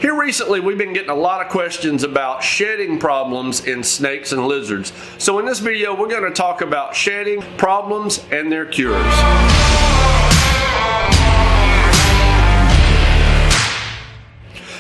Here recently, we've been getting a lot of questions about shedding problems in snakes and lizards. So in this video, we're going to talk about shedding problems and their cures.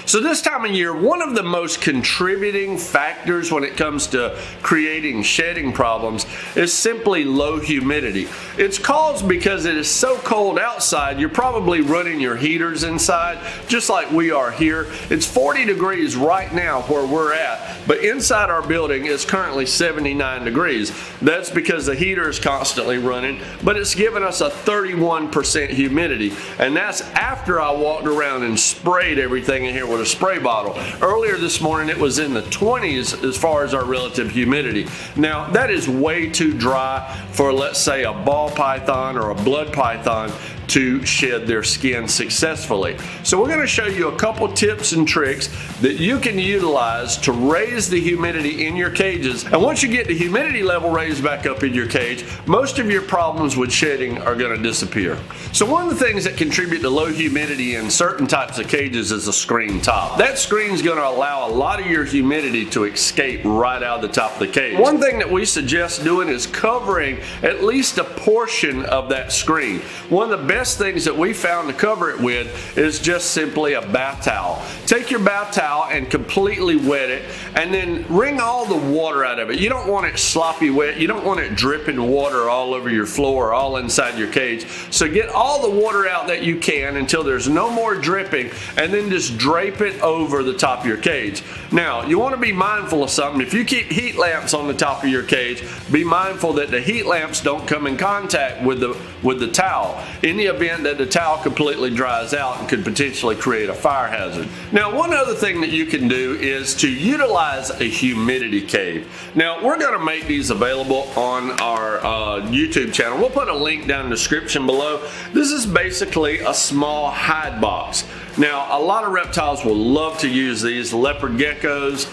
So this time of year, one of the most contributing factors when it comes to creating shedding problems is simply low humidity. It's caused because it is so cold outside, you're probably running your heaters inside, just like we are here. It's 40 degrees right now where we're at, but inside our building it's currently 79 degrees. That's because the heater is constantly running, but it's giving us a 31% humidity, and that's after I walked around and sprayed everything in here with a spray bottle. Earlier this morning it was in the 20s as far as our relative humidity. Now that is way too dry for, let's say, a ball python or a blood python to shed their skin successfully. So we're going to show you a couple tips and tricks that you can utilize to raise the humidity in your cages. And once you get the humidity level raised back up in your cage, most of your problems with shedding are going to disappear. So one of the things that contribute to low humidity in certain types of cages is a screen top. That screen is going to allow a lot of your humidity to escape right out of the top of the cage. One thing that we suggest doing is covering at least a portion of that screen. One of the best things that we found to cover it with is just simply a bath towel. Take your bath towel and completely wet it, and then wring all the water out of it. You don't want it sloppy wet. You don't want it dripping water all over your floor, all inside your cage. So get all the water out that you can until there's no more dripping, and then just drape it over the top of your cage. Now, you want to be mindful of something. If you keep heat lamps on the top of your cage, be mindful that the heat lamps don't come in contact with the towel. In the event that the towel completely dries out and could potentially create a fire hazard. Now, one other thing that you can do is to utilize a humidity cave. Now, we're going to make these available on our YouTube channel. We'll put a link down in the description below. This is basically a small hide box. Now, a lot of reptiles will love to use these. Leopard geckos,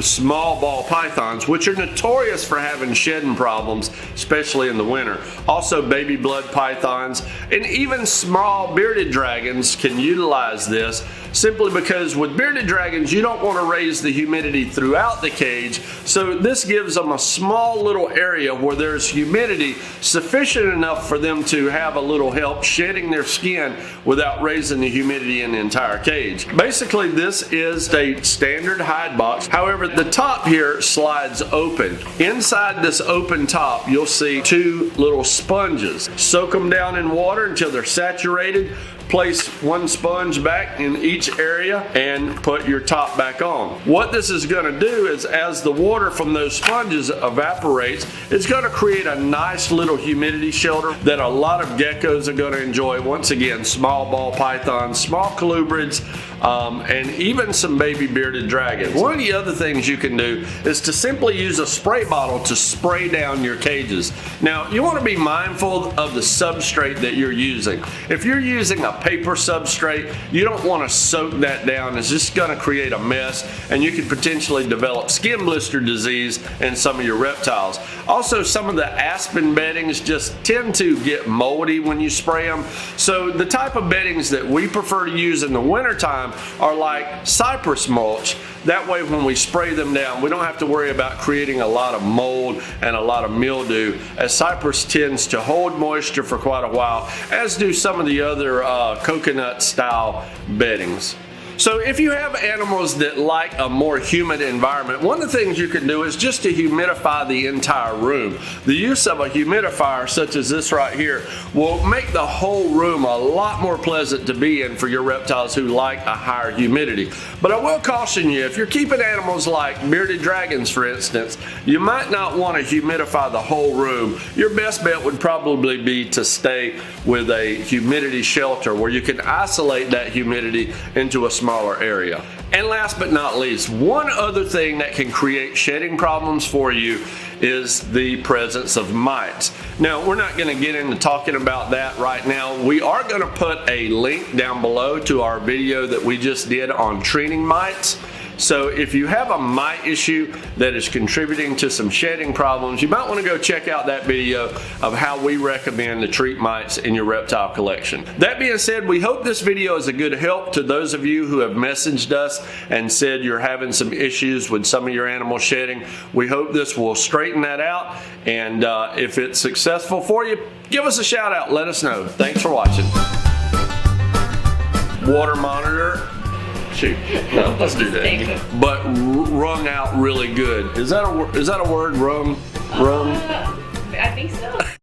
small ball pythons, which are notorious for having shedding problems, especially in the winter. Also baby blood pythons, and even small bearded dragons can utilize this, simply because with bearded dragons you don't want to raise the humidity throughout the cage, so this gives them a small little area where there's humidity sufficient enough for them to have a little help shedding their skin without raising the humidity in the entire cage. Basically, this is a standard hide box. However, the top here slides open. Inside this open top, you'll see two little sponges. Soak them down in water until they're saturated. Place one sponge back in each area and put your top back on. What this is going to do is, as the water from those sponges evaporates, it's going to create a nice little humidity shelter that a lot of geckos are going to enjoy. Once again, small ball pythons, small colubrids, and even some baby bearded dragons. One of the other things you can do is to simply use a spray bottle to spray down your cages. Now, you want to be mindful of the substrate that you're using. If you're using a paper substrate, you don't want to soak that down. It's just going to create a mess, and you could potentially develop skin blister disease in some of your reptiles. Also, some of the aspen beddings just tend to get moldy when you spray them. So the type of beddings that we prefer to use in the wintertime are like cypress mulch. That way, when we spray them down, we don't have to worry about creating a lot of mold and a lot of mildew, as cypress tends to hold moisture for quite a while, as do some of the other coconut style beddings. So if you have animals that like a more humid environment, one of the things you can do is just to humidify the entire room. The use of a humidifier such as this right here will make the whole room a lot more pleasant to be in for your reptiles who like a higher humidity. But I will caution you, if you're keeping animals like bearded dragons, for instance, you might not want to humidify the whole room. Your best bet would probably be to stay with a humidity shelter where you can isolate that humidity into a smaller area. And last but not least, one other thing that can create shedding problems for you is the presence of mites. Now, we're not going to get into talking about that right now. We are going to put a link down below to our video that we just did on treating mites. So if you have a mite issue that is contributing to some shedding problems, you might want to go check out that video of how we recommend to treat mites in your reptile collection. That being said, we hope this video is a good help to those of you who have messaged us and said you're having some issues with some of your animal shedding. We hope this will straighten that out, and if it's successful for you, give us a shout out, let us know. Thanks for watching. Water monitor. Shoot, no, let's do that. But wrung out really good. Is that a word? Wrung? I think so.